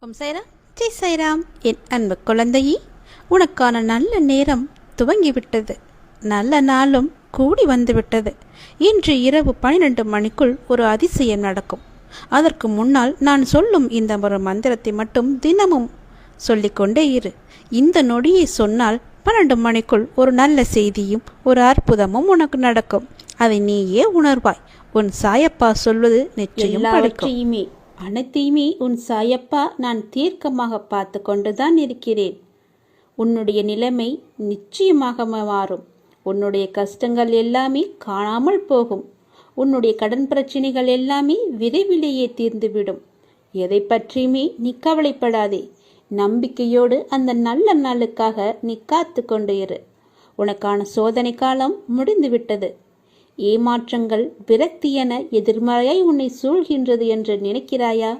ஓம் சைராம், ஜெய் சைராம். என் அன்பு குழந்தையே, உனக்கான நல்ல நேரம் துவங்கிவிட்டது. நல்ல நாளும் கூடி வந்துவிட்டது. இன்று இரவு 12 மணிக்குள் ஒரு அதிசயம் நடக்கும். அதற்கு முன்னால் நான் சொல்லும் இந்த ஒரு மந்திரத்தை மட்டும் தினமும் சொல்லிக்கொண்டே இரு. இந்த நொடியை சொன்னால் 12 மணிக்குள் ஒரு நல்ல செய்தியும் ஒரு அற்புதமும் உனக்கு நடக்கும். அதை நீயே உணர்வாய். உன் சாயப்பா சொல்வது நிச்சயம் பலிக்கும். அனைத்தையுமே உன் சாயப்பா நான் தீர்க்கமாக பார்த்து கொண்டுதான் இருக்கிறேன். உன்னுடைய நிலைமை நிச்சயமாக மாறும். உன்னுடைய கஷ்டங்கள் எல்லாமே காணாமல் போகும். உன்னுடைய கடன் பிரச்சனைகள் எல்லாமே விரைவிலேயே தீர்ந்துவிடும். எதை பற்றியுமே நீ கவலைப்படாதே. நம்பிக்கையோடு அந்த நல்ல நாளுக்காக நீ காத்து கொண்டு இரு. உனக்கான சோதனை காலம் முடிந்துவிட்டது. ஏமாற்றங்கள் விரக்தி என எதிர்மறையாய் உன்னை சூழ்கின்றது என்று நினைக்கிறாயா?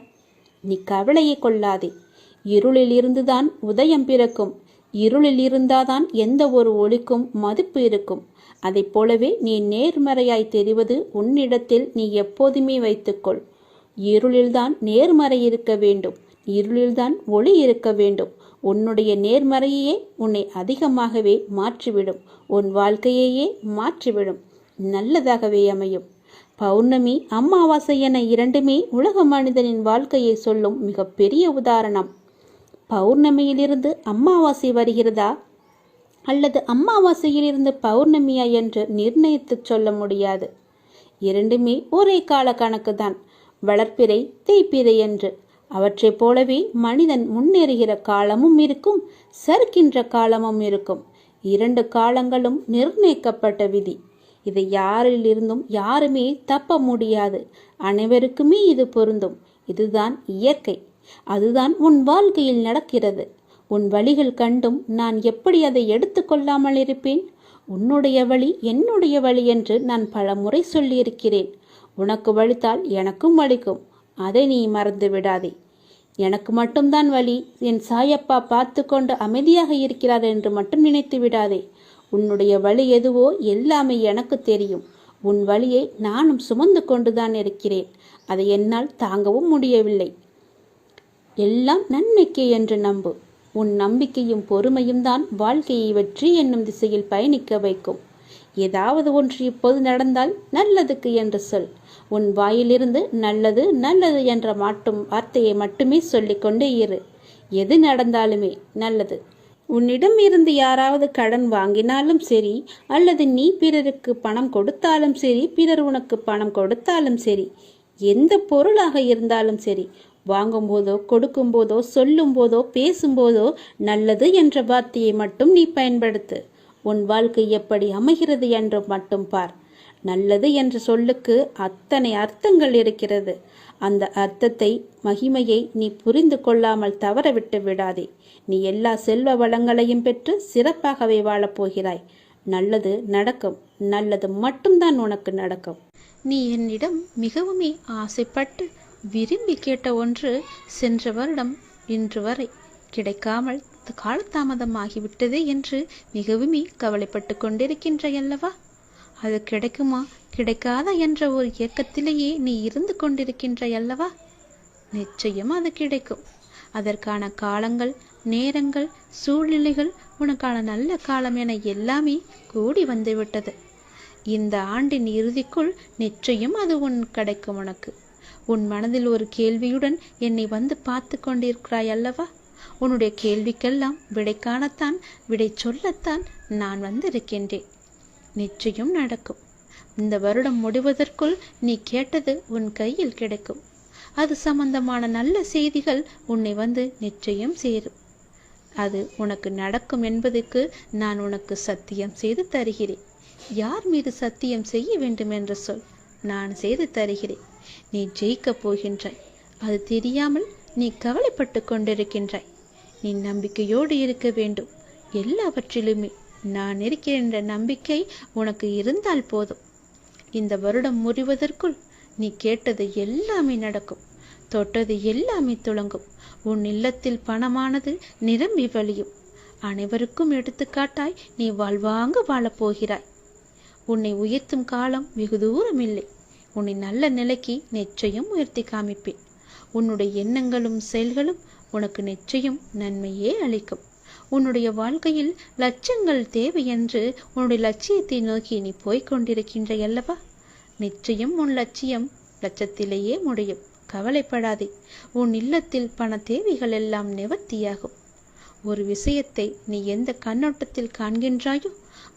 நீ கவலையை கொள்ளாதே. இருளில் இருந்துதான் உதயம் பிறக்கும். இருளில் இருந்தாதான் எந்த ஒரு ஒளிக்கும் மதிப்பு இருக்கும். அதை போலவே நீ நேர்மறையாய் தெரிவது உன்னிடத்தில் நீ எப்போதுமே வைத்துக்கொள். இருளில்தான் நேர்மறை இருக்க வேண்டும். இருளில்தான் ஒளி இருக்க வேண்டும். உன்னுடைய நேர்மறையே உன்னை அதிகமாகவே மாற்றிவிடும். உன் வாழ்க்கையையே மாற்றிவிடும். நல்லதாகவே அமையும். பௌர்ணமி, அமாவாசை என இரண்டுமே உலக மனிதனின் வாழ்க்கையை சொல்லும் மிக பெரிய உதாரணம். பௌர்ணமியிலிருந்து அமாவாசை வருகிறதா அல்லது அமாவாசையிலிருந்து பௌர்ணமியா என்று நிர்ணயித்து சொல்ல முடியாது. இரண்டுமே ஒரே கால கணக்குதான். வளர்ப்பிறை தேய்ப்பிறை என்று. அவற்றை போலவே மனிதன் முன்னேறுகிற காலமும் இருக்கும், சறுக்கின்ற காலமும் இருக்கும். இரண்டு காலங்களும் நிர்ணயிக்கப்பட்ட விதி. இதை யாரிலிருந்தும் யாருமே தப்ப முடியாது. அனைவருக்குமே இது பொருந்தும். இதுதான் இயற்கை. அதுதான் உன் வாழ்க்கையில் நடக்கிறது. உன் வழிகள் கண்டும் நான் எப்படி அதை எடுத்துக்கொள்ளாமல் இருப்பேன்? உன்னுடைய வழி என்னுடைய வழி என்று நான் பல முறை சொல்லியிருக்கிறேன். உனக்கு வலித்தால் எனக்கும் வலிக்கும். அதை நீ மறந்து விடாதே. எனக்கு மட்டும்தான் வலி, என் சாயப்பா பார்த்து கொண்டு அமைதியாக இருக்கிறார் என்று மட்டும் நினைத்து விடாதே. உன்னுடைய வழி எதுவோ எல்லாமே எனக்கு தெரியும். உன் வழியை நானும் சுமந்து கொண்டுதான் இருக்கிறேன். அதை என்னால் தாங்கவும் முடியவில்லை. எல்லாம் நன்மைக்கே என்று நம்பு. உன் நம்பிக்கையும் பொறுமையும் தான் வாழ்க்கையை வெற்றி என்னும் திசையில் பயணிக்க வைக்கும். ஏதாவது ஒன்று இப்போது நடந்தால் நல்லதுக்கு என்று சொல். உன் வாயிலிருந்து நல்லது நல்லது என்ற வார்த்தையை மட்டுமே சொல்லிக்கொண்டே இரு. எது நடந்தாலுமே நல்லது. உன்னிடம் இருந்து யாராவது கடன் வாங்கினாலும் சரி, அல்லது நீ பிறருக்கு பணம் கொடுத்தாலும் சரி, பிறர் உனக்கு பணம் கொடுத்தாலும் சரி, எந்த பொருளாக இருந்தாலும் சரி, வாங்கும் போதோ கொடுக்கும் போதோ சொல்லும் போதோ பேசும்போதோ நல்லது என்ற வார்த்தையை மட்டும் நீ பயன்படுத்து. உன் வாழ்க்கை எப்படி அமைகிறது என்று மட்டும் பார். நல்லது என்ற சொல்லுக்கு அத்தனை அர்த்தங்கள் இருக்கிறது. அந்த அர்த்தத்தை, மகிமையை நீ புரிந்து கொள்ளாமல் தவறவிட்டு விடாதே. நீ எல்லா செல்வ வளங்களையும் பெற்று சிறப்பாகவே வாழப்போகிறாய். நல்லது நடக்கும். நல்லது மட்டும்தான் உனக்கு நடக்கும். நீ என்னிடம் மிகவுமே ஆசைப்பட்டு விரும்பி கேட்ட ஒன்று சென்ற வருடம் இன்று வரை கிடைக்காமல் காலதாமதமாகிவிட்டதே என்று மிகவுமே கவலைப்பட்டு கொண்டிருக்கின்றையல்லவா? அது கிடைக்குமா கிடைக்காதா என்ற ஒரு இயக்கத்திலேயே நீ இருந்து கொண்டிருக்கின்றையல்லவா? நிச்சயம் அது கிடைக்கும். அதற்கான காலங்கள், நேரங்கள், சூழ்நிலைகள், உனக்கான நல்ல காலம் என எல்லாமே கூடி வந்துவிட்டது. இந்த ஆண்டின் இறுதிக்குள் நிச்சயம் அது கிடைக்கும் உனக்கு. உன் மனதில் ஒரு கேள்வியுடன் என்னை வந்து பார்த்து கொண்டிருக்கிறாய் அல்லவா? உன்னுடைய கேள்விக்கெல்லாம் விடை காணத்தான், விடை சொல்லத்தான் நான் வந்திருக்கின்றேன். நிச்சயம் நடக்கும். இந்த வருடம் முடிவதற்குள் நீ கேட்டது உன் கையில் கிடைக்கும். அது சம்பந்தமான நல்ல செய்திகள் உன்னை வந்து நிச்சயம் சேரும். அது உனக்கு நடக்கும் என்பதற்கு நான் உனக்கு சத்தியம் செய்து தருகிறேன். யார் மீது சத்தியம் செய்ய வேண்டும் என்று சொல், நான் செய்து தருகிறேன். நீ ஜெயிக்கப் போகின்றாய். அது தெரியாமல் நீ கவலைப்பட்டு கொண்டிருக்கின்றாய். நீ நம்பிக்கையோடு இருக்க வேண்டும். எல்லாவற்றிலுமே நான் இருக்கிறேன் என்ற நம்பிக்கை உனக்கு இருந்தால் போதும். இந்த வருடம் முடிவதற்குள் நீ கேட்டது எல்லாமே நடக்கும். தொட்டது எல்லாமே துளங்கும். உன் இல்லத்தில் பணமானது நிரம்பி வழியும். அனைவருக்கும் எடுத்துக்காட்டாய் நீ வாழ்வாங்க வாழப்போகிறாய். உன்னை உயர்த்தும் காலம் வெகு தூரம் இல்லை. உன்னை நல்ல நிலைக்கு நிச்சயம் உயர்த்தி காமிப்பேன். உன்னுடைய எண்ணங்களும் செயல்களும் உனக்கு நிச்சயம் நன்மையே அளிக்கும். உன்னுடைய வாழ்க்கையில் லட்சங்கள் தேவை என்று உன்னுடைய லட்சியத்தை நோக்கி நீ போய்கொண்டிருக்கின்ற அல்லவா? நிச்சயம் உன் லட்சியம் லட்சத்திலேயே முடியும். கவலைப்படாதே. உன் இல்லத்தில் பண தேவைகள் எல்லாம் நிவர்த்தியாகும். ஒரு விஷயத்தை நீ எந்த கண்ணோட்டத்தில் காண்கின்றாயோ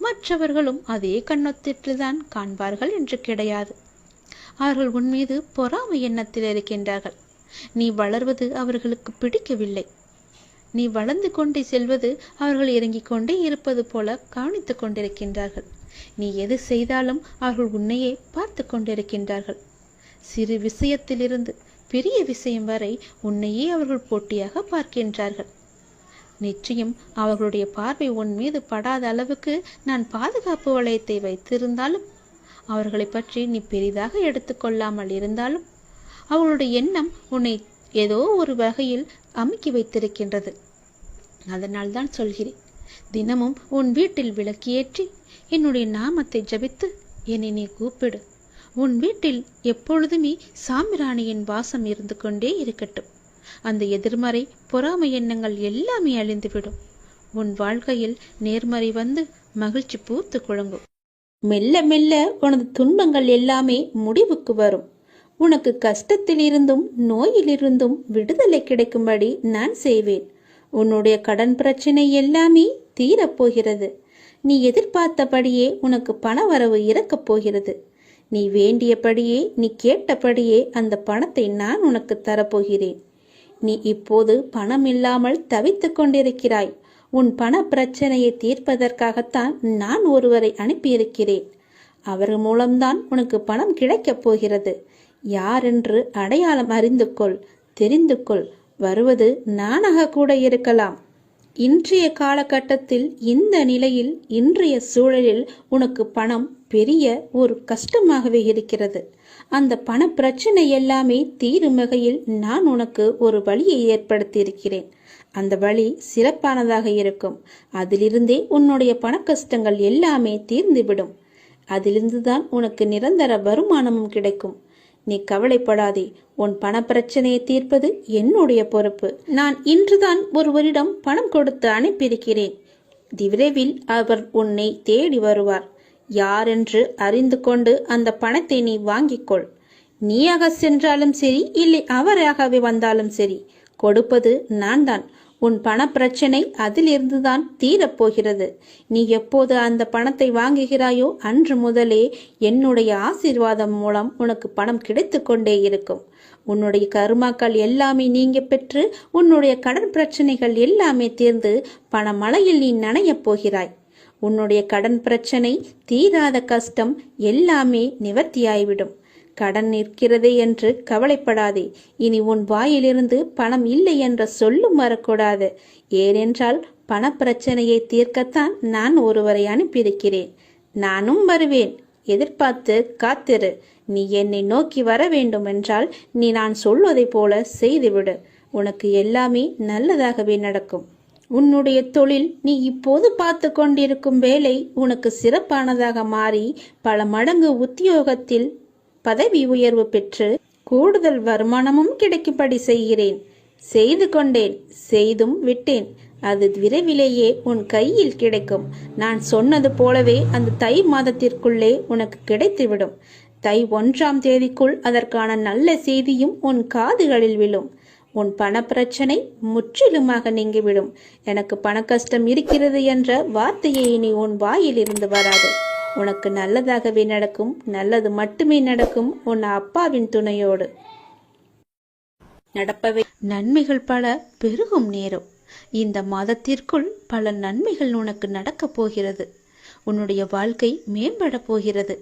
மற்றவர்களும் அதே கண்ணோட்டத்தில்தான் காண்பார்கள் என்று கிடையாது. அவர்கள் உன் மீது பொறாமை எண்ணத்தில் இருக்கின்றார்கள். நீ வளர்வது அவர்களுக்கு பிடிக்கவில்லை. நீ வளர்ந்து கொண்டே செல்வது அவர்கள் இறங்கிக் கொண்டே இருப்பது போல கவனித்து கொண்டிருக்கின்றார்கள். நீ எது செய்தாலும் அவர்கள் உன்னையே பார்த்து கொண்டிருக்கின்றார்கள். சிறு விஷயத்திலிருந்து பெரிய விஷயம் வரை உன்னையே அவர்கள் போட்டியாக பார்க்கின்றார்கள். நிச்சயம் அவர்களுடைய பார்வை உன் மீது படாத அளவுக்கு நான் பாதுகாப்பு வளையத்தை வைத்திருந்தாலும், அவர்களை பற்றி நீ பெரிதாக எடுத்துக்கொள்ளாமல் இருந்தாலும், அவர்களுடைய எண்ணம் உன்னை ஏதோ ஒரு வகையில் அமுக்கி வைத்திருக்கின்றது. அதனால் தான் சொல்கிறேன், தினமும் உன் வீட்டில் விளக்கேற்றி என்னுடைய நாமத்தை ஜபித்து என்னை நீ கூப்பிடு. உன் வீட்டில் எப்பொழுதுமே சாம்பிராணியின் வாசம் இருந்து கொண்டே இருக்கட்டும். அந்த எதிர்மறை பொறாமை எண்ணங்கள் எல்லாமே அழிந்துவிடும். உன் வாழ்க்கையில் நேர்மறை வந்து மகிழ்ச்சி பூத்து குழங்கும். மெல்ல மெல்ல உனது துன்பங்கள் எல்லாமே முடிவுக்கு வரும். உனக்கு கஷ்டத்திலிருந்தும் நோயிலிருந்தும் விடுதலை கிடைக்கும்படி நான் செய்வேன். உன்னுடைய கடன் பிரச்சனை எல்லாமே தீரப்போகிறது. நீ எதிர்பார்த்தபடியே உனக்கு பணவரவு இறக்கப் போகிறது. நீ வேண்டியபடியே, நீ கேட்டபடியே அந்த பணத்தை நான் உனக்கு தரப்போகிறேன். நீ இப்போது பணம் இல்லாமல் தவித்துக் கொண்டிருக்கிறாய். உன் பண பிரச்சனையை தீர்ப்பதற்காகத்தான் நான் ஒருவரை அனுப்பியிருக்கிறேன். அவர் மூலம்தான் உனக்கு பணம் கிடைக்கப் போகிறது. யாரென்று அடையாளம் அறிந்து கொள், தெரிந்து கொள். வருவது நானாக கூட இருக்கலாம். இன்றைய காலகட்டத்தில், இந்த நிலையில், இன்றைய சூழலில் உனக்கு பணம் பெரிய ஒரு கஷ்டமாகவே இருக்கிறது. அந்த பண பிரச்சனை எல்லாமே தீரும் வகையில் நான் உனக்கு ஒரு வழியை ஏற்படுத்தியிருக்கிறேன். அந்த வழி சிறப்பானதாக இருக்கும். அதிலிருந்தே உன்னுடைய பண கஷ்டங்கள் எல்லாமே தீர்ந்துவிடும். அதிலிருந்துதான் உனக்கு நிரந்தர வருமானமும் கிடைக்கும். நீ கவலைப்படாதே. உன் பண பிரச்சனையை தீர்ப்பது என்னுடைய பொறுப்பு. நான் இன்றுதான் ஒருவரிடம் பணம் கொடுத்து அனுப்பியிருக்கிறேன். விரைவில் அவர் உன்னை தேடி வருவார். யாரென்று அறிந்து கொண்டு அந்த பணத்தை நீ வாங்கிக்கொள். நீயாக சென்றாலும் சரி, இல்லை அவராகவே வந்தாலும் சரி, கொடுப்பது நான் தான். உன் பண பிரச்சனை அதிலிருந்துதான் தீரப்போகிறது. நீ எப்போது அந்த பணத்தை வாங்குகிறாயோ அன்று முதலே என்னுடைய ஆசீர்வாதம் மூலம் உனக்கு பணம் கிடைத்து கொண்டே இருக்கும். உன்னுடைய கருமாக்கள் எல்லாமே நீங்க பெற்று உன்னுடைய கடன் பிரச்சனைகள் எல்லாமே தீர்ந்து பணமழையில் நீ நனையப் போகிறாய். உன்னுடைய கடன் பிரச்சனை, தீராத கஷ்டம் எல்லாமே நிவர்த்தியாய்விடும். கடன் நிற்கிறதே என்று கவலைப்படாதே. இனி உன் வாயிலிருந்து பணம் இல்லை என்ற சொல்லும் வரக்கூடாது. ஏனென்றால் பண பிரச்சனையை தீர்க்கத்தான் நான் ஒருவரை அனுப்பியிருக்கிறேன். நானும் வருவேன். எதிர்பார்த்து காத்திரு. நீ என்னை நோக்கி வர வேண்டும் என்றால் நீ நான் சொல்வதை போல செய்துவிடு. உனக்கு எல்லாமே நல்லதாகவே நடக்கும். உன்னுடைய தொழில், நீ இப்போது பார்த்து கொண்டிருக்கும் வேலை உனக்கு சிறப்பானதாக மாறி பல மடங்கு உத்தியோகத்தில் பதவி உயர்வு பெற்று கூடுதல் வருமானமும் கிடைக்கும்படி செய்கிறேன். செய்து கொண்டேன், செய்தும் விட்டேன். அது விரைவிலேயே உன் கையில் கிடைக்கும். நான் சொன்னது போலவே அந்த தை மாதத்திற்குள்ளே உனக்கு கிடைத்துவிடும். தை 1ஆம் தேதிக்குள் அதற்கான நல்ல செய்தியும் உன் காதுகளில் விழும். உன் பண பிரச்சனை முற்றிலுமாக நீங்கிவிடும். எனக்கு பண கஷ்டம் இருக்கிறது என்ற வார்த்தையை இனி உன் வாயில் இருந்து வராது. உனக்கு நல்லதாகவே நடக்கும். நல்லது மட்டுமே நடக்கும். உன் அப்பாவின் துணையோடு நடப்பவை நன்மைகள் பல பெருகும் நேரம். இந்த மாதத்திற்குள் பல நன்மைகள் உனக்கு நடக்கப் போகிறது. உன்னுடைய வாழ்க்கை மேம்பட போகிறது.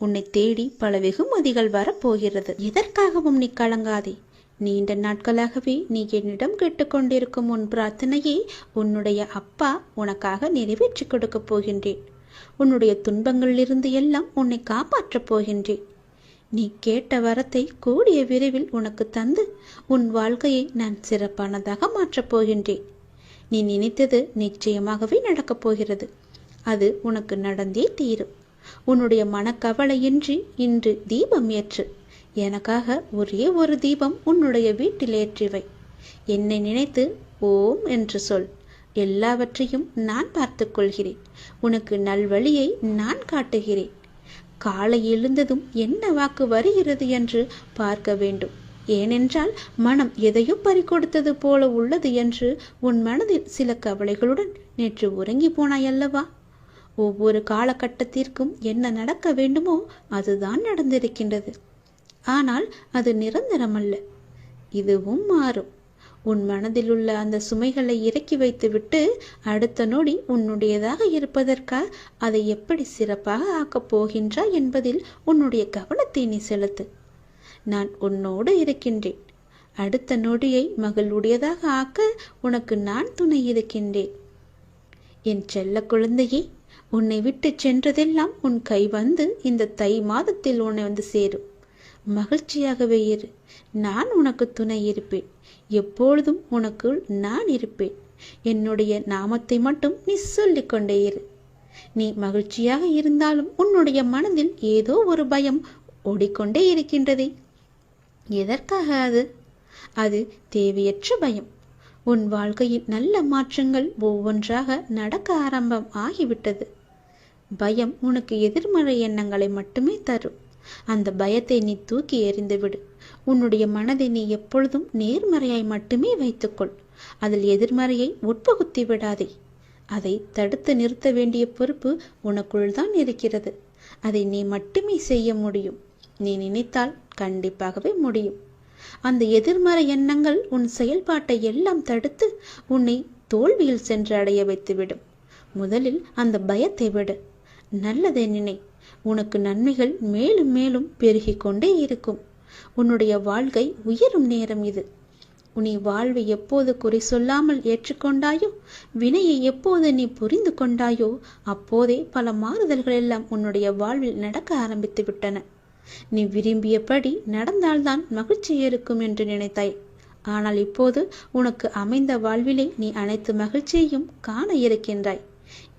உன்னை தேடி பல வெகுமதிகள் வரப்போகிறது. எதற்காகவும் நீ கலங்காதே. நீண்ட நாட்களாகவே நீ என்னிடம் கேட்டுக்கொண்டிருக்கும் உன் பிரார்த்தனையை உன்னுடைய அப்பா உனக்காக நிறைவேற்றி கொடுக்கப் போகின்றேன். உன்னுடைய துன்பங்களிலிருந்து எல்லாம் உன்னை காப்பாற்றப் போகின்றேன். நீ கேட்ட வரத்தை கூடிய விரைவில் உனக்கு தந்து உன் வாழ்க்கையை நான் சிறப்பானதாக மாற்றப் போகின்றேன். நீ நினைத்தது நிச்சயமாகவே நடக்கப் போகிறது. அது உனக்கு நடந்தே தீரும். உன்னுடைய மனக்கவலையின்றி இன்று தீபம் ஏற்று. எனக்காக ஒரே ஒரு தீபம் உன்னுடைய வீட்டில் ஏற்றிவை. என்னை நினைத்து ஓம் என்று சொல். எல்லாவற்றையும் நான் பார்த்து கொள்கிறேன். உனக்கு நல்வழியை நான் காட்டுகிறேன். காலை எழுந்ததும் என்ன வாக்கு வருகிறது என்று பார்க்க வேண்டும். ஏனென்றால் மனம் எதையோ பறிகொடுத்தது போல உள்ளது என்று உன் மனதில் சில கவலைகளுடன் நேற்று உறங்கி போனாயல்லவா? ஒவ்வொரு காலகட்டத்திற்கும் என்ன நடக்க வேண்டுமோ அதுதான் நடந்திருக்கின்றது. ஆனால் அது நிரந்தரமல்ல. இதுவும் மாறும். உன் மனதில் உள்ள அந்த சுமைகளை இறக்கி வைத்துவிட்டு அடுத்த நொடி உன்னுடையதாக இருப்பதற்காக அதை எப்படி சிறப்பாக ஆக்கப் போகின்றாய் என்பதில் உன்னுடைய கவனத்தை நீ செலுத்து. நான் உன்னோடு இருக்கின்றேன். அடுத்த நொடியை மகளுடையதாக ஆக்க உனக்கு நான் துணை இருக்கின்றேன். என் செல்ல குழந்தையே, உன்னை விட்டு சென்றதெல்லாம் உன் கை வந்து இந்த தை மாதத்தில் உன்னை வந்து சேரும். மகிழ்ச்சியாகவே இரு. நான் உனக்கு துணை இருப்பேன். எப்பொழுதும் உனக்குள் நான் இருப்பேன். என்னுடைய நாமத்தை மட்டும் நீ சொல்லிக் கொண்டே இரு. நீ மகிழ்ச்சியாக இருந்தாலும் உன்னுடைய மனதில் ஏதோ ஒரு பயம் ஓடிக்கொண்டே இருக்கின்றதே. எதற்காக அது? அது தேவையற்ற பயம். உன் வாழ்க்கையில் நல்ல மாற்றங்கள் ஒவ்வொன்றாக நடக்க ஆரம்பம் ஆகிவிட்டது. பயம் உனக்கு எதிர்மறை எண்ணங்களை மட்டுமே தரும். அந்த பயத்தை நீ தூக்கி எறிந்துவிடு. உன்னுடைய மனதை நீ எப்பொழுதும் நேர்மறையாய் மட்டுமே வைத்துக்கொள். அதில் எதிர்மறையை உட்புகுத்தி விடாதே. அதை தடுத்து நிறுத்த வேண்டிய பொறுப்பு உனக்குள் தான் இருக்கிறது. அதை நீ மட்டுமே செய்ய முடியும். நீ நினைத்தால் கண்டிப்பாகவே முடியும். அந்த எதிர்மறை எண்ணங்கள் உன் செயல்பாட்டை எல்லாம் தடுத்து உன்னை தோல்வியில் சென்று அடைய வைத்துவிடும். முதலில் அந்த பயத்தை விடு. நல்லதை நினை. உனக்கு நன்மைகள் மேலும் மேலும் பெருகிக் கொண்டே இருக்கும். உன்னுடைய வாழ்க்கை உயரும் நேரம் இது. நீ வாழ்வை எப்போது குறை சொல்லாமல் ஏற்றுக்கொண்டாயோ, வினையை எப்போது நீ புரிந்து கொண்டாயோ, அப்போதே பல மாறுதல்கள் எல்லாம் உன்னுடைய வாழ்வில் நடக்க ஆரம்பித்து விட்டன. நீ விரும்பியபடி நடந்தால்தான் மகிழ்ச்சி இருக்கும் என்று நினைத்தாய். ஆனால் இப்போது உனக்கு அமைந்த வாழ்விலே நீ அனைத்து மகிழ்ச்சியையும் காண இருக்கின்றாய்.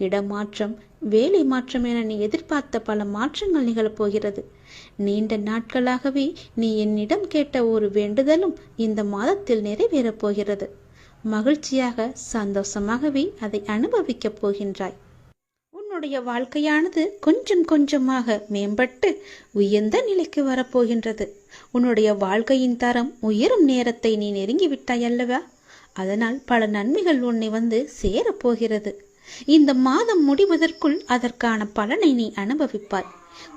இடமாற்றம், வேலை மாற்றம் என நீ எதிர்பார்த்த பல மாற்றங்கள் நிகழப்போகிறது. நீண்ட நாட்களாகவே நீ என்னிடம் கேட்ட ஒரு வேண்டுதலும் இந்த மாதத்தில் நிறைவேறப் போகிறது. மகிழ்ச்சியாக சந்தோஷமாகவே அதை அனுபவிக்கப் போகின்றாய். உன்னுடைய வாழ்க்கையானது கொஞ்சம் கொஞ்சமாக மேம்பட்டு உயர்ந்த நிலைக்கு வரப்போகின்றது. உன்னுடைய வாழ்க்கையின் தரம் உயரும் நேரத்தை நீ நெருங்கிவிட்டாய் அல்லவா? அதனால் பல நன்மைகள் உன்னை வந்து சேரப்போகிறது. இந்த மாதம் முடிவதற்குள் அதற்கான பலனை நீ அனுபவிப்பாய்.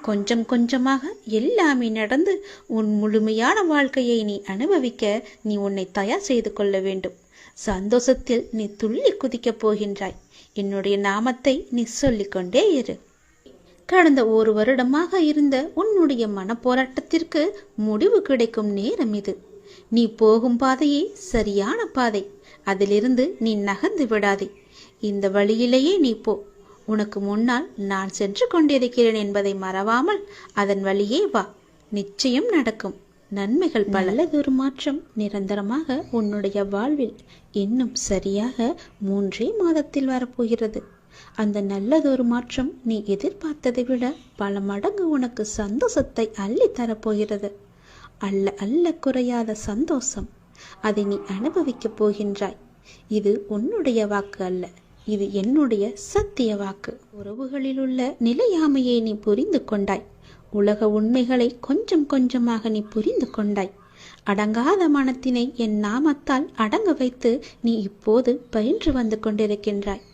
கொஞ்சம் கொஞ்சமாக எல்லாமே நடந்து உன் முழுமையான வாழ்க்கையை நீ அனுபவிக்க நீ உன்னை தயார் செய்து கொள்ள வேண்டும். சந்தோஷத்தில் நீ துள்ளி குதிக்கப் போகின்றாய். என்னுடைய நாமத்தை நீ சொல்லிக்கொண்டே இரு. கடந்த ஒரு வருடமாக இருந்த உன்னுடைய மனப்போராட்டத்திற்கு முடிவு கிடைக்கும் நேரம் இது. நீ போகும் பாதையே சரியான பாதை. அதிலிருந்து நீ நகர்ந்து விடாதே. இந்த வழியிலேயே நீ போ. உனக்கு முன்னால் நான் சென்று கொண்டிருக்கிறேன் என்பதை மறவாமல் அதன் வழியே வா. நிச்சயம் நடக்கும். நன்மைகள் நல்லதொரு மாற்றம் நிரந்தரமாக உன்னுடைய வாழ்வில் இன்னும் சரியாக 3 மாதத்தில் வரப்போகிறது. அந்த நல்லதொரு மாற்றம் நீ எதிர்பார்த்ததை விட பல மடங்கு உனக்கு சந்தோஷத்தை அள்ளி தரப்போகிறது. அல்ல அல்ல குறையாத சந்தோஷம். அதை நீ அனுபவிக்கப் போகின்றாய். இது உன்னுடைய வாக்கு அல்ல, இது என்னுடைய சத்திய வாக்கு. உறவுகளில் உள்ள நிலையாமையை நீ புரிந்து கொண்டாய். உலக உண்மைகளை கொஞ்சம் கொஞ்சமாக நீ புரிந்து கொண்டாய். அடங்காத மனத்தினை என் நாமத்தால் அடங்க வைத்து நீ இப்போது பயின்று வந்து கொண்டிருக்கின்றாய்.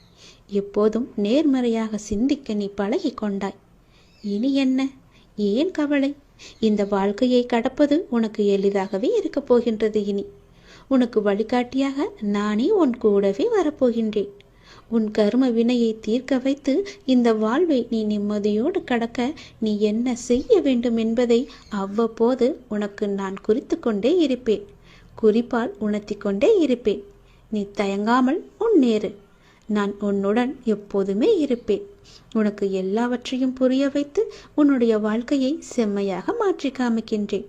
எப்போதும் நேர்மறையாக சிந்திக்க நீ பழகி கொண்டாய். இனி என்ன? ஏன் கவலை? இந்த வாழ்க்கையை கடப்பது உனக்கு எளிதாகவே இருக்கப் போகின்றது. இனி உனக்கு வழிகாட்டியாக நானே உன் கூடவே வரப்போகின்றேன். உன் கர்ம வினையை தீர்க்க வைத்து இந்த வாழ்வை நீ நிம்மதியோடு கடக்க நீ என்ன செய்ய வேண்டும் என்பதை அவ்வப்போது உனக்கு நான் குறித்து கொண்டே இருப்பேன். குறிப்பால் உணர்த்தி கொண்டே இருப்பேன். நீ தயங்காமல் முன்னேறு. நான் உன்னுடன் எப்போதுமே இருப்பேன். உனக்கு எல்லாவற்றையும் புரிய வைத்து உன்னுடைய வாழ்க்கையை செம்மையாக மாற்றி காமிக்கின்றேன்.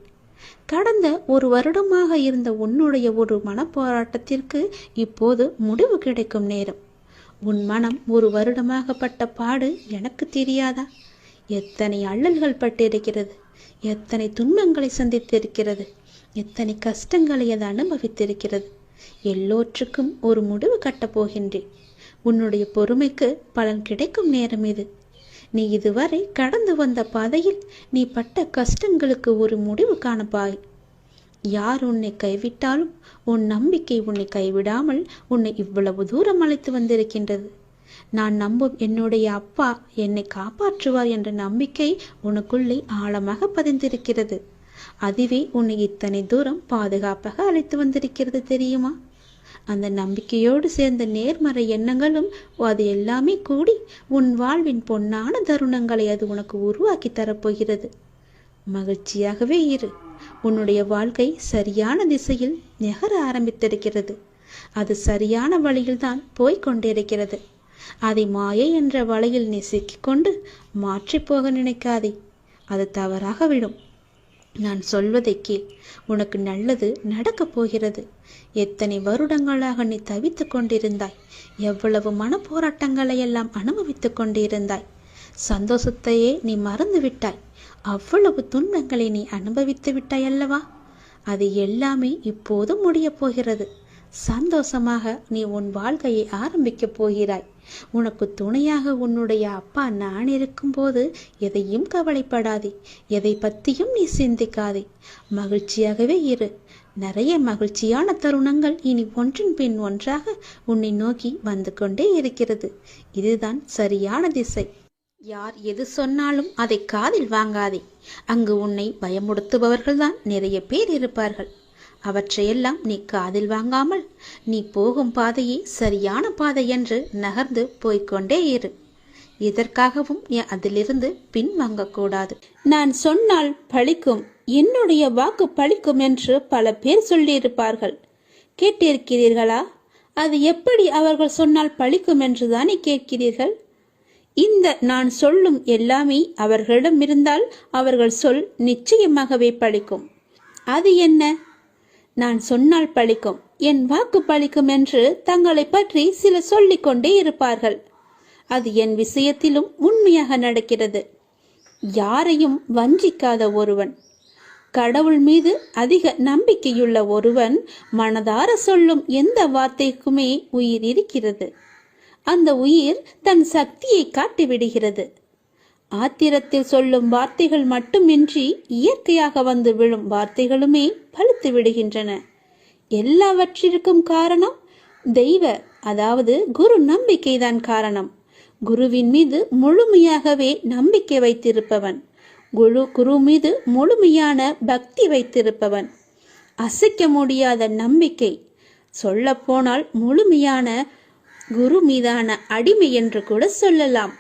கடந்த ஒரு வருடமாக இருந்த உன்னுடைய ஒரு மனப்போராட்டத்திற்கு இப்போது முடிவு கிடைக்கும் நேரம். உன் மனம் ஒரு வருடமாக பட்ட பாடு எனக்கு தெரியாதா? எத்தனை அல்லல்கள் பட்டிருக்கிறது, எத்தனை துன்பங்களை சந்தித்திருக்கிறது, எத்தனை கஷ்டங்களை அது அனுபவித்திருக்கிறது. எல்லோற்றுக்கும் ஒரு முடிவு கட்டப் போகின்றேன். உன்னுடைய பொறுமைக்கு பலன் கிடைக்கும் நேரம் இது. நீ இதுவரை கடந்து வந்த பாதையில் நீ பட்ட கஷ்டங்களுக்கு ஒரு முடிவு காணப்பாய். யார் உன்னை கைவிட்டாலும் உன் நம்பிக்கை உன்னை கைவிடாமல் உன்னை இவ்வளவு தூரம் அழைத்து வந்திருக்கின்றது. நான் நம்பும் என்னுடைய அப்பா என்னை காப்பாற்றுவார் என்ற நம்பிக்கை உனக்குள்ளே ஆழமாக பதிந்திருக்கிறது. அதுவே உன்னை இத்தனை தூரம் பாதுகாப்பாக அழைத்து வந்திருக்கிறது தெரியுமா? அந்த நம்பிக்கையோடு சேர்ந்த நேர்மறை எண்ணங்களும் அது எல்லாமே கூடி உன் வாழ்வின் பொன்னான தருணங்களை அது உனக்கு உருவாக்கி தரப்போகிறது. மகிழ்ச்சியாகவே இரு. உன்னுடைய வாழ்க்கை சரியான திசையில் நகர ஆரம்பித்திருக்கிறது. அது சரியான வழியில்தான் போய்கொண்டிருக்கிறது. அதை மாயை என்ற வலையில் நீ சிக்கிக்கொண்டு மாற்றி போக நினைக்காதே. அது தவறாக விடும். நான் சொல்வதை கேள். உனக்கு நல்லது நடக்கப் போகிறது. எத்தனை வருடங்களாக நீ தவித்து கொண்டிருந்தாய். எவ்வளவு மன போராட்டங்களை எல்லாம் அனுபவித்து கொண்டிருந்தாய். சந்தோஷத்தையே நீ மறந்து விட்டாய். அவ்வளவு துன்பங்களை நீ அனுபவித்து விட்டாய் அல்லவா? அது எல்லாமே இப்போது முடியப் போகிறது. சந்தோஷமாக நீ உன் வாழ்க்கையை ஆரம்பிக்கப் போகிறாய். உனக்கு துணையாக உன்னுடைய அப்பா நான் இருக்கும்போது எதையும் கவலைப்படாதே. எதை பற்றியும் நீ சிந்திக்காதே. மகிழ்ச்சியாகவே இரு. நிறைய மகிழ்ச்சியான தருணங்கள் இனி ஒன்றின் பின் ஒன்றாக உன்னை நோக்கி வந்து கொண்டே இருக்கிறது. இதுதான் சரியான திசை. யார் எது சொன்னாலும் அதை காதில் வாங்காதே. அங்கு உன்னை பயமுறுத்துபவர்கள்தான் நிறைய பேர் இருப்பார்கள். அவற்றையெல்லாம் நீ காதில் வாங்காமல் நீ போகும் பாதையே சரியான பாதை என்று நகர்ந்து போய்கொண்டே இரு. இதற்காகவும் நீ அதிலிருந்து பின்வாங்கக்கூடாது. நான் சொன்னால் பழிக்கும், என்னுடைய வாக்கு பழிக்கும் என்று பல பேர் சொல்லியிருப்பார்கள். கேட்டிருக்கிறீர்களா? அது எப்படி அவர்கள் சொன்னால் பழிக்கும் என்றுதானே கேட்கிறீர்கள்? இந்த நான் சொல்லும் எல்லாமே அவர்களிடம் இருந்தால் அவர்கள் சொல் நிச்சயமாகவே பழிக்கும். அது என்ன? நான் சொன்னால் பழிக்கும், என் வாக்கு பழிக்கும் என்று தங்களை பற்றி சிலர் சொல்லிக்கொண்டே இருப்பார்கள். அது என் விஷயத்திலும் உண்மையாக நடக்கிறது. யாரையும் வஞ்சிக்காத ஒருவன், கடவுள் மீது அதிக நம்பிக்கையுள்ள ஒருவன் மனதார சொல்லும் எந்த வார்த்தைக்குமே உயிர் இருக்கிறது. அந்த உயிர் தன் சக்தியை காட்டிவிடுகிறது. ஆத்திரத்தில் சொல்லும் வார்த்தைகள் மட்டுமின்றி இயற்கையாக வந்து விழும் வார்த்தைகளுமே பழுத்து விடுகின்றன. எல்லாவற்றிற்கும் காரணம் தெய்வ, அதாவது குரு நம்பிக்கைதான் காரணம். குருவின் மீது முழுமையாகவே நம்பிக்கை வைத்திருப்பவன், குரு மீது முழுமையான பக்தி வைத்திருப்பவன், அசைக்க முடியாத நம்பிக்கை, சொல்ல போனால் முழுமையான குரு மீதான அடிமை என்று கூட சொல்லலாம்.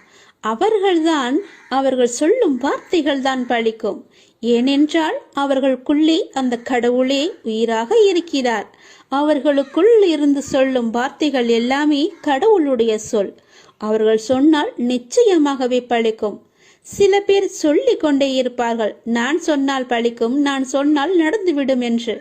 அவர்கள் சொல்லும் வார்த்தைகள் தான் பழிக்கும். ஏனென்றால் அவர்களுக்குள்ளே அந்த கடவுளே உயிராக இருக்கிறார். அவர்களுக்குள் இருந்து சொல்லும் வார்த்தைகள் எல்லாமே கடவுளுடைய சொல். அவர்கள் சொன்னால் நிச்சயமாகவே பழிக்கும். சில பேர் சொல்லிக் கொண்டே இருப்பார்கள், நான் சொன்னால் பழிக்கும், நான் சொன்னால் நடந்துவிடும் என்று.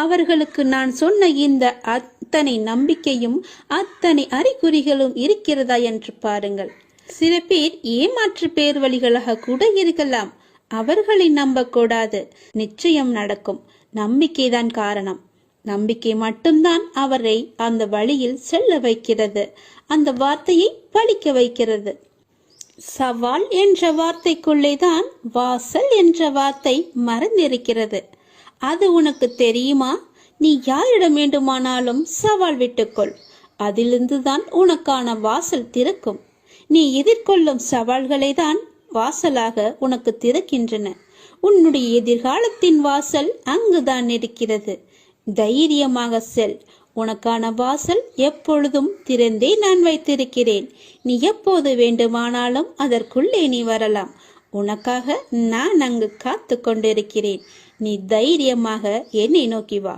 அவர்களுக்கு நான் சொன்ன இந்த அத்தனை நம்பிக்கையும் அத்தனை அறிகுறிகளும் இருக்கிறதா என்று பாருங்கள். சில பேர் ஏமாற்று பேர் வழிகளாக கூட இருக்கலாம். அவர்களை நம்பக்கூடாது. நிச்சயம் நடக்கும். நம்பிக்கைதான் காரணம். நம்பிக்கை மட்டும்தான் அவரை அந்த வழியில் செல்ல வைக்கிறது. அந்த வார்த்தையை பழிக்க வைக்கிறது. சவால் என்ற வார்த்தைக்குள்ளேதான் வாசல் என்ற வார்த்தை மறைந்திருக்கிறது. அது உனக்கு தெரியுமா? நீ யாரிடம் வேண்டுமானாலும் சவால் விட்டுக்கொள். அதிலிருந்து தான் உனக்கான வாசல் திறக்கும். நீ எதிர்கொள்ளும் சவால்களை தான் வாசலாக உனக்கு திறக்கின்றன. உன்னுடைய எதிர்காலத்தின் வாசல் அங்குதான் இருக்கிறது. தைரியமாக செல். உனக்கான வாசல் எப்பொழுதும் திறந்தே நான் வைத்திருக்கிறேன். நீ எப்போது வேண்டுமானாலும் அதற்குள்ளே நீ வரலாம். உனக்காக நான் அங்கு காத்து கொண்டிருக்கிறேன். நீ தைரியமாக என்னை நோக்கி வா.